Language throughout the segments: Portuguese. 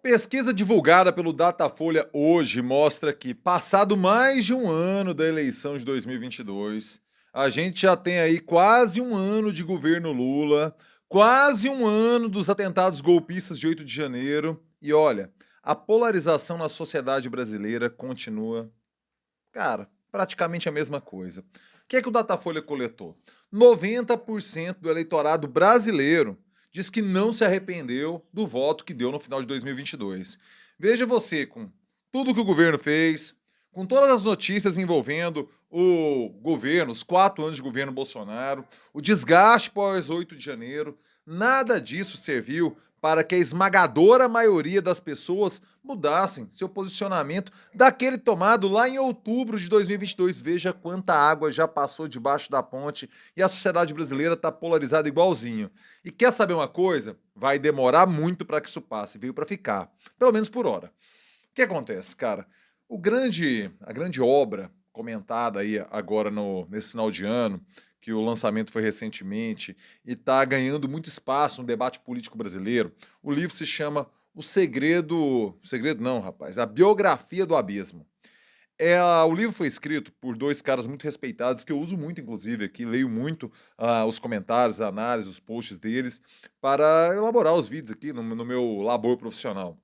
Pesquisa divulgada pelo Datafolha hoje mostra que, passado mais de um ano da eleição de 2022, a gente já tem aí quase um ano de governo Lula, quase um ano dos atentados golpistas de 8 de janeiro, e olha, a polarização na sociedade brasileira continua, cara, praticamente a mesma coisa. O que é que o Datafolha coletou? 90% do eleitorado brasileiro diz que não se arrependeu do voto que deu no final de 2022. Veja você, com tudo que o governo fez, com todas as notícias envolvendo o governo, os 4 anos de governo Bolsonaro, o desgaste pós 8 de janeiro, nada disso serviu para que a esmagadora maioria das pessoas mudassem seu posicionamento daquele tomado lá em outubro de 2022. Veja quanta água já passou debaixo da ponte e a sociedade brasileira está polarizada igualzinho. E quer saber uma coisa? Vai demorar muito para que isso passe, veio para ficar, pelo menos por hora. O que acontece, cara? A grande obra comentada aí agora nesse final de ano, que o lançamento foi recentemente e está ganhando muito espaço no debate político brasileiro. O livro se chama O Segredo não, rapaz, A Biografia do Abismo. O livro foi escrito por dois caras muito respeitados, que eu uso muito, inclusive, aqui, leio muito os comentários, a análise, os posts deles, para elaborar os vídeos aqui no meu labor profissional.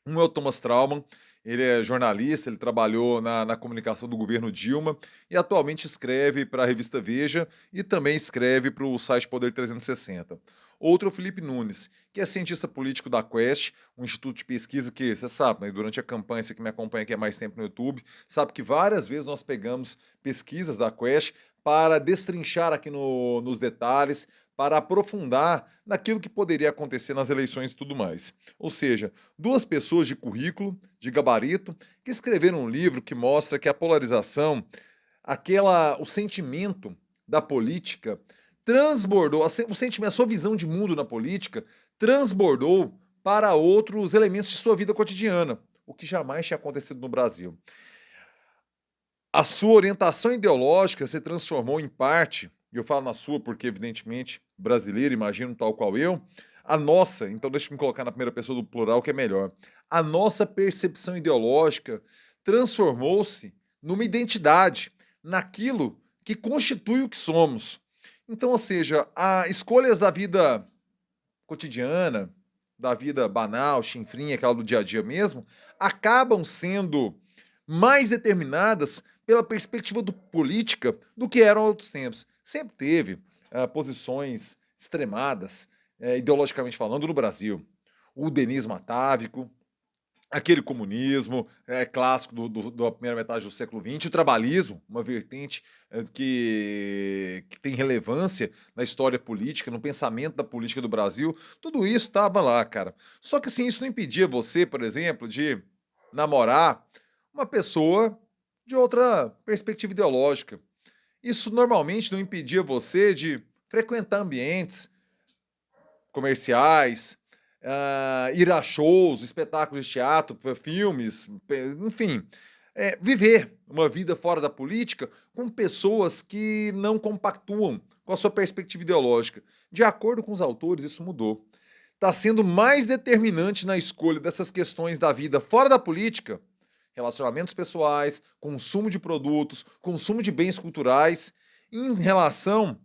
Um é o Thomas Trauman, ele é jornalista, ele trabalhou na comunicação do governo Dilma e atualmente escreve para a revista Veja e também escreve para o site Poder 360. Outro é o Felipe Nunes, que é cientista político da Quest, um instituto de pesquisa que, você sabe, né, durante a campanha, você que me acompanha aqui há mais tempo no YouTube, sabe que várias vezes nós pegamos pesquisas da Quest para destrinchar aqui nos detalhes, para aprofundar naquilo que poderia acontecer nas eleições e tudo mais. Ou seja, duas pessoas de currículo, de gabarito, que escreveram um livro que mostra que a polarização, o sentimento da política transbordou, o sentimento, a sua visão de mundo na política transbordou para outros elementos de sua vida cotidiana, o que jamais tinha acontecido no Brasil. A sua orientação ideológica se transformou em parte, e eu falo na sua porque, evidentemente, brasileiro, imagino tal qual eu, a nossa, então deixa eu me colocar na primeira pessoa do plural que é melhor, a nossa percepção ideológica transformou-se numa identidade, naquilo que constitui o que somos. Então, ou seja, escolhas da vida cotidiana, da vida banal, chinfrinha, aquela do dia a dia mesmo, acabam sendo mais determinadas pela perspectiva política do que eram outros tempos. Sempre teve posições extremadas, ideologicamente falando, no Brasil. O denismo atávico, aquele comunismo clássico da primeira metade do século XX, o trabalhismo, uma vertente que tem relevância na história política, no pensamento da política do Brasil, tudo isso estava lá, cara. Só que assim, isso não impedia você, por exemplo, de namorar uma pessoa de outra perspectiva ideológica. Isso normalmente não impedia você de frequentar ambientes comerciais, ir a shows, espetáculos de teatro, filmes, enfim, viver uma vida fora da política com pessoas que não compactuam com a sua perspectiva ideológica. De acordo com os autores, isso mudou. Está sendo mais determinante na escolha dessas questões da vida fora da política, relacionamentos pessoais, consumo de produtos, consumo de bens culturais, em relação.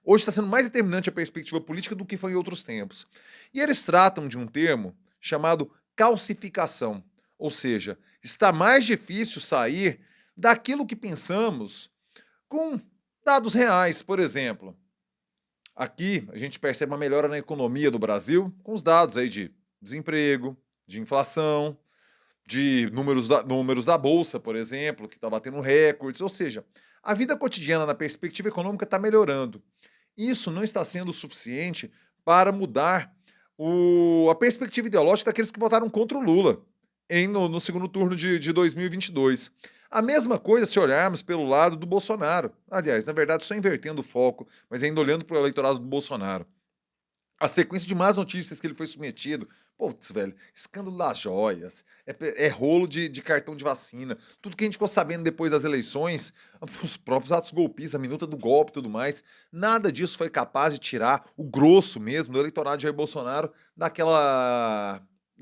Hoje está sendo mais determinante a perspectiva política do que foi em outros tempos. E eles tratam de um termo chamado calcificação, ou seja, está mais difícil sair daquilo que pensamos com dados reais. Por exemplo, aqui a gente percebe uma melhora na economia do Brasil com os dados aí de desemprego, de inflação, de números da Bolsa, por exemplo, que está batendo recordes. Ou seja, a vida cotidiana na perspectiva econômica está melhorando. Isso não está sendo suficiente para mudar a perspectiva ideológica daqueles que votaram contra o Lula no segundo turno de 2022. A mesma coisa se olharmos pelo lado do Bolsonaro. Aliás, na verdade, só invertendo o foco, mas ainda olhando para o eleitorado do Bolsonaro. A sequência de más notícias que ele foi submetido. Putz, velho, escândalo das joias, rolo de cartão de vacina, tudo que a gente ficou sabendo depois das eleições, os próprios atos golpistas, a minuta do golpe e tudo mais, nada disso foi capaz de tirar o grosso mesmo do eleitorado de Jair Bolsonaro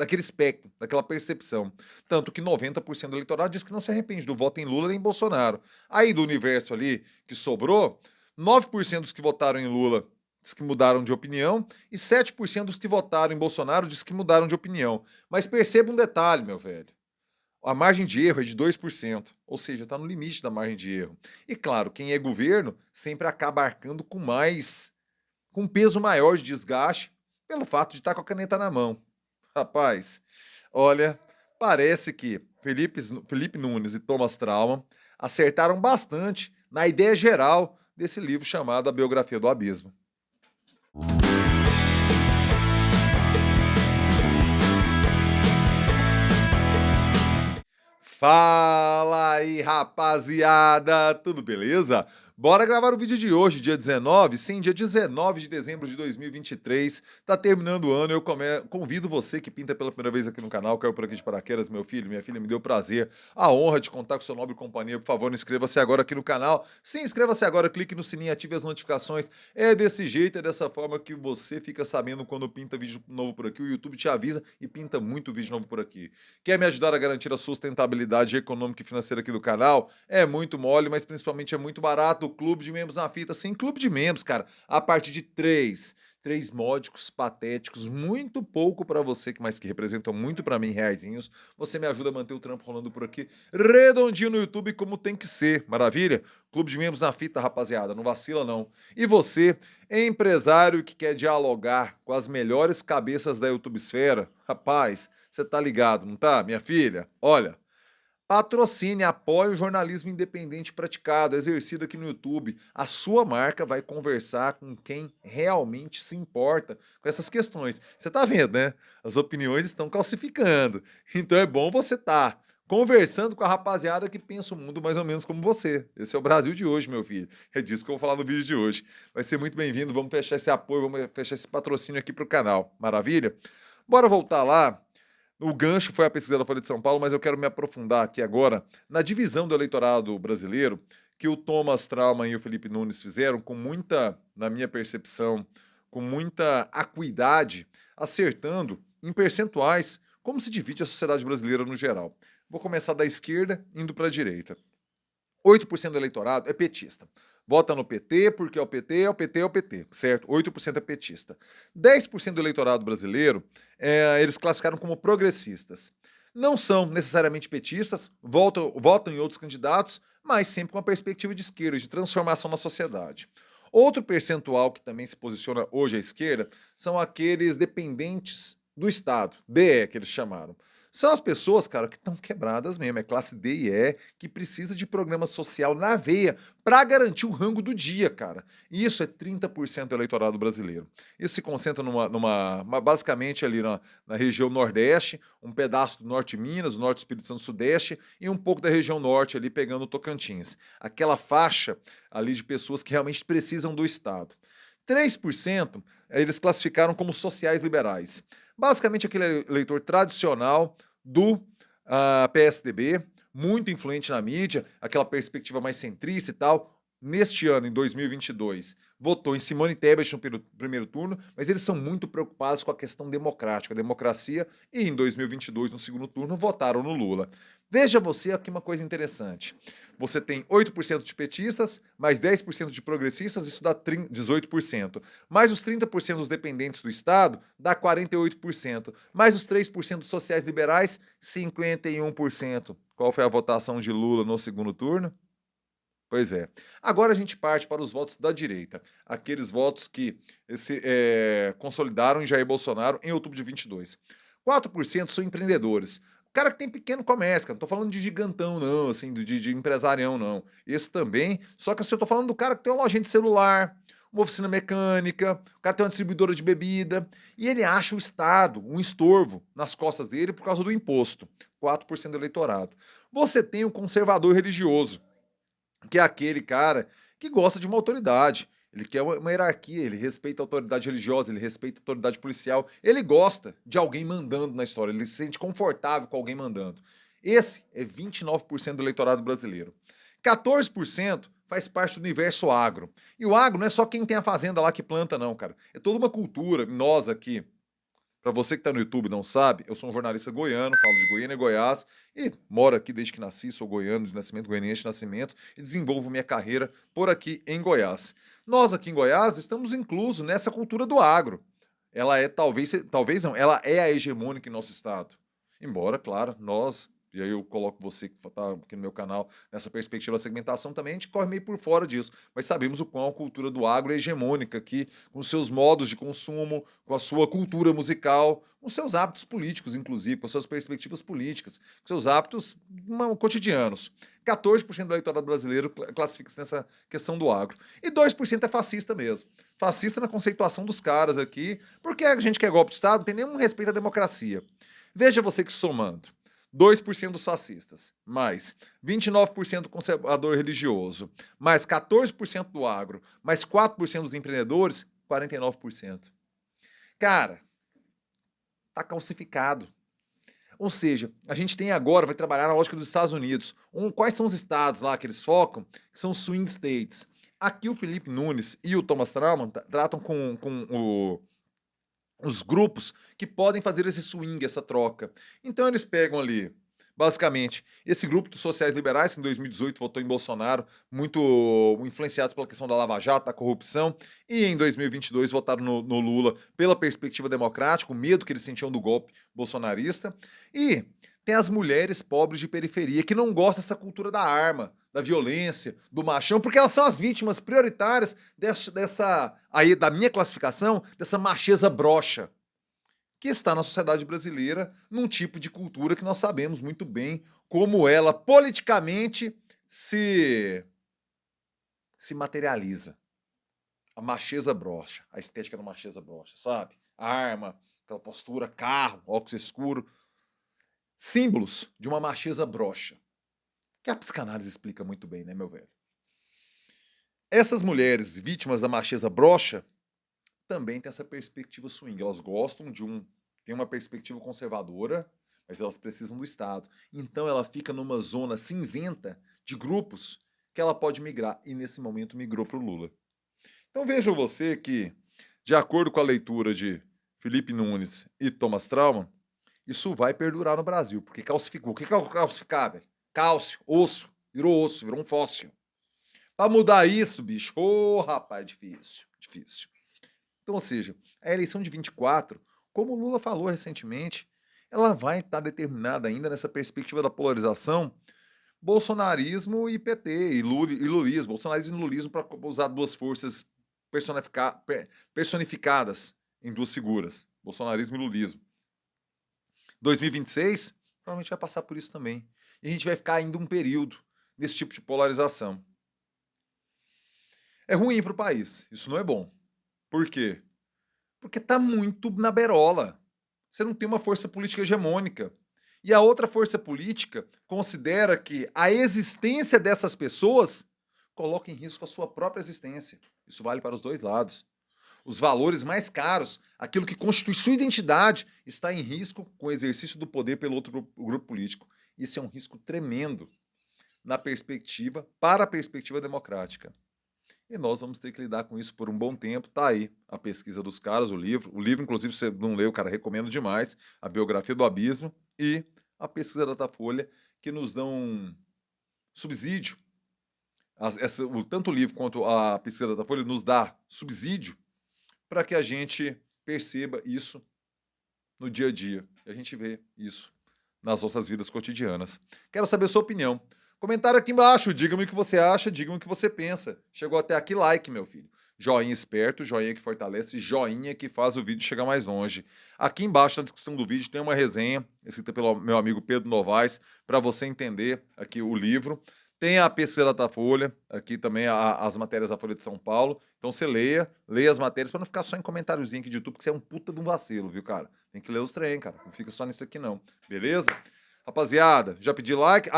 daquele espectro, daquela percepção. Tanto que 90% do eleitorado diz que não se arrepende do voto em Lula nem em Bolsonaro. Aí do universo ali que sobrou, 9% dos que votaram em Lula diz que mudaram de opinião e 7% dos que votaram em Bolsonaro diz que mudaram de opinião. Mas perceba um detalhe, meu velho. A margem de erro é de 2%, ou seja, está no limite da margem de erro. E claro, quem é governo sempre acaba arcando com um peso maior de desgaste pelo fato de estar com a caneta na mão. Rapaz, olha, parece que Felipe Nunes e Thomas Trauman acertaram bastante na ideia geral desse livro chamado A Biografia do Abismo. Fala aí, rapaziada, tudo beleza? Bora gravar o vídeo de hoje, dia 19, sim, dia 19 de dezembro de 2023, tá terminando o ano, eu convido você que pinta pela primeira vez aqui no canal, caiu por aqui de paraquedas, meu filho, minha filha, me deu prazer, a honra de contar com seu nobre companhia, por favor, inscreva-se agora aqui no canal, sim, inscreva-se agora, clique no sininho, ative as notificações, é desse jeito, é dessa forma que você fica sabendo quando pinta vídeo novo por aqui, o YouTube te avisa e pinta muito vídeo novo por aqui. Quer me ajudar a garantir a sustentabilidade econômica e financeira aqui do canal? É muito mole, mas principalmente é muito barato. O Clube de Membros na Fita, sim, Clube de Membros, cara, a partir de três módicos, patéticos, muito pouco para você, mas que representam muito para mim, reaisinhos. Você me ajuda a manter o trampo rolando por aqui, redondinho no YouTube, como tem que ser, maravilha? Clube de Membros na Fita, rapaziada, não vacila não. E você, empresário que quer dialogar com as melhores cabeças da YouTubesfera, rapaz, você tá ligado, não tá, minha filha? Olha, patrocine, apoie o jornalismo independente praticado, exercido aqui no YouTube. A sua marca vai conversar com quem realmente se importa com essas questões. Você tá vendo, né? As opiniões estão calcificando. Então é bom você estar conversando com a rapaziada que pensa o mundo mais ou menos como você. Esse é o Brasil de hoje, meu filho. É disso que eu vou falar no vídeo de hoje. Vai ser muito bem-vindo. Vamos fechar esse apoio, vamos fechar esse patrocínio aqui pro canal. Maravilha? Bora voltar lá. O gancho foi a pesquisa da Folha de São Paulo, mas eu quero me aprofundar aqui agora na divisão do eleitorado brasileiro que o Thomas Trauman e o Felipe Nunes fizeram com muita, na minha percepção, com muita acuidade, acertando em percentuais como se divide a sociedade brasileira no geral. Vou começar da esquerda, indo para a direita. 8% do eleitorado é petista. Vota no PT porque é o PT, é o PT, é o PT, certo? 8% é petista. 10% do eleitorado brasileiro, eles classificaram como progressistas. Não são necessariamente petistas, votam em outros candidatos, mas sempre com uma perspectiva de esquerda, de transformação na sociedade. Outro percentual que também se posiciona hoje à esquerda são aqueles dependentes do Estado, DE, que eles chamaram. São as pessoas, cara, que estão quebradas mesmo, é classe D e E, que precisa de programa social na veia para garantir o rango do dia, cara. E isso é 30% do eleitorado brasileiro. Isso se concentra basicamente ali na região Nordeste, um pedaço do Norte de Minas, do Norte do Espírito Santo Sudeste e um pouco da região Norte ali pegando o Tocantins. Aquela faixa ali de pessoas que realmente precisam do Estado. 3% eles classificaram como sociais liberais. Basicamente aquele eleitor tradicional do PSDB, muito influente na mídia, aquela perspectiva mais centrista e tal. Neste ano, em 2022, votou em Simone Tebet no primeiro turno, mas eles são muito preocupados com a questão democrática, a democracia, e em 2022, no segundo turno, votaram no Lula. Veja você aqui uma coisa interessante. Você tem 8% de petistas, mais 10% de progressistas, isso dá 18%. Mais os 30% dos dependentes do Estado, dá 48%. Mais os 3% dos sociais liberais, 51%. Qual foi a votação de Lula no segundo turno? Pois é. Agora a gente parte para os votos da direita. Aqueles votos que consolidaram Jair Bolsonaro em outubro de 22. 4% são empreendedores. O cara que tem pequeno comércio, cara. Não tô falando de gigantão, não, assim, de empresarião, não. Esse também. Só que assim, eu tô falando do cara que tem uma lojinha de celular, uma oficina mecânica, o cara tem uma distribuidora de bebida, e ele acha o Estado um estorvo nas costas dele por causa do imposto. 4% do eleitorado. Você tem o conservador religioso, que é aquele cara que gosta de uma autoridade. Ele quer uma hierarquia, ele respeita a autoridade religiosa, ele respeita a autoridade policial, ele gosta de alguém mandando na história, ele se sente confortável com alguém mandando. Esse é 29% do eleitorado brasileiro. 14% faz parte do universo agro. E o agro não é só quem tem a fazenda lá que planta, não, cara. É toda uma cultura, nós aqui, Para você que está no YouTube e não sabe, eu sou um jornalista goiano, falo de Goiânia e Goiás e moro aqui desde que nasci, sou goiano de nascimento, goianiense de nascimento e desenvolvo minha carreira por aqui em Goiás. Nós aqui em Goiás estamos inclusos nessa cultura do agro. Ela é talvez não, ela é a hegemônica em nosso estado. Embora, claro, nós, e aí eu coloco você que está aqui no meu canal nessa perspectiva da segmentação também, a gente corre meio por fora disso, mas sabemos o quão a cultura do agro é hegemônica aqui, com seus modos de consumo, com a sua cultura musical, com seus hábitos políticos, inclusive, com suas perspectivas políticas, com seus hábitos cotidianos. 14% do eleitorado brasileiro classifica-se nessa questão do agro. E 2% é fascista mesmo. Fascista na conceituação dos caras aqui, porque a gente quer golpe de Estado, não tem nenhum respeito à democracia. Veja você que somando 2% dos fascistas, mais 29% do conservador religioso, mais 14% do agro, mais 4% dos empreendedores, 49%. Cara, tá calcificado. Ou seja, a gente tem agora, vai trabalhar na lógica dos Estados Unidos. Quais são os estados lá que eles focam? Que são swing states. Aqui o Felipe Nunes e o Thomas Trauman tratam com os grupos que podem fazer esse swing, essa troca. Então eles pegam ali, basicamente, esse grupo dos sociais liberais, que em 2018 votou em Bolsonaro, muito influenciados pela questão da Lava Jato, da corrupção, e em 2022 votaram no Lula pela perspectiva democrática, o medo que eles sentiam do golpe bolsonarista, e tem as mulheres pobres de periferia que não gostam dessa cultura da arma, da violência, do machão, porque elas são as vítimas prioritárias dessa aí da minha classificação, dessa macheza broxa que está na sociedade brasileira, num tipo de cultura que nós sabemos muito bem como ela politicamente se materializa. A macheza broxa, a estética da macheza broxa, sabe? A arma, aquela postura, carro, óculos escuro, símbolos de uma macheza broxa. Que a psicanálise explica muito bem, né, meu velho? Essas mulheres vítimas da macheza broxa também têm essa perspectiva swing. Elas gostam tem uma perspectiva conservadora, mas elas precisam do Estado. Então ela fica numa zona cinzenta de grupos que ela pode migrar. E nesse momento migrou para o Lula. Então vejam você que, de acordo com a leitura de Felipe Nunes e Thomas Trauman, isso vai perdurar no Brasil, porque calcificou. O que é calcificar, velho? Cálcio, osso, virou um fóssil. Para mudar isso, bicho, rapaz, difícil. Então, ou seja, a eleição de 24, como o Lula falou recentemente, ela vai estar determinada ainda nessa perspectiva da polarização, bolsonarismo e PT, e lulismo, bolsonarismo e lulismo, para usar duas forças personificadas em duas figuras, bolsonarismo e lulismo. 2026, provavelmente vai passar por isso também. E a gente vai ficar ainda um período nesse tipo de polarização. É ruim para o país, isso não é bom. Por quê? Porque está muito na berola. Você não tem uma força política hegemônica. E a outra força política considera que a existência dessas pessoas coloca em risco a sua própria existência. Isso vale para os dois lados. Os valores mais caros, aquilo que constitui sua identidade, está em risco com o exercício do poder pelo outro grupo político. Isso é um risco tremendo para a perspectiva democrática. E nós vamos ter que lidar com isso por um bom tempo. Tá aí a pesquisa dos caras, o livro. O livro, inclusive, se você não leu, cara, recomendo demais. A Biografia do Abismo e a pesquisa da Datafolha, que nos dão subsídio. Tanto o livro quanto a pesquisa da Datafolha nos dá subsídio para que a gente perceba isso no dia a dia. E a gente vê isso nas nossas vidas cotidianas. Quero saber a sua opinião. Comentário aqui embaixo, diga-me o que você acha, diga-me o que você pensa. Chegou até aqui, like, meu filho. Joinha esperto, joinha que fortalece, joinha que faz o vídeo chegar mais longe. Aqui embaixo na descrição do vídeo tem uma resenha escrita pelo meu amigo Pedro Novaes, para você entender aqui o livro. Tem a pesquisa da Datafolha, aqui também as matérias da Folha de São Paulo. Então você leia as matérias para não ficar só em comentáriozinho aqui de YouTube, porque você é um puta de um vacilo, viu, cara? Tem que ler os trem, cara. Não fica só nisso aqui, não. Beleza? Rapaziada, já pedi like?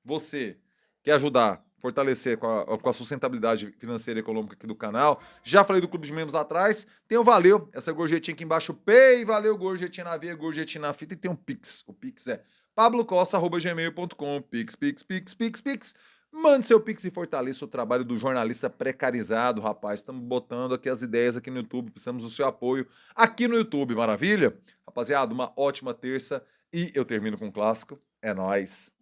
Você quer ajudar, fortalecer com a sustentabilidade financeira e econômica aqui do canal. Já falei do clube de membros lá atrás. Tem o Valeu, essa gorjetinha aqui embaixo, Pay, valeu, gorjetinha na veia, gorjetinha na fita. E tem um Pix. O Pix é pablocosta@gmail.com. Pix. Mande seu Pix e fortaleça o trabalho do jornalista precarizado, rapaz. Estamos botando aqui as ideias aqui no YouTube. Precisamos do seu apoio aqui no YouTube, maravilha? Rapaziada, uma ótima terça e eu termino com um clássico. É nóis.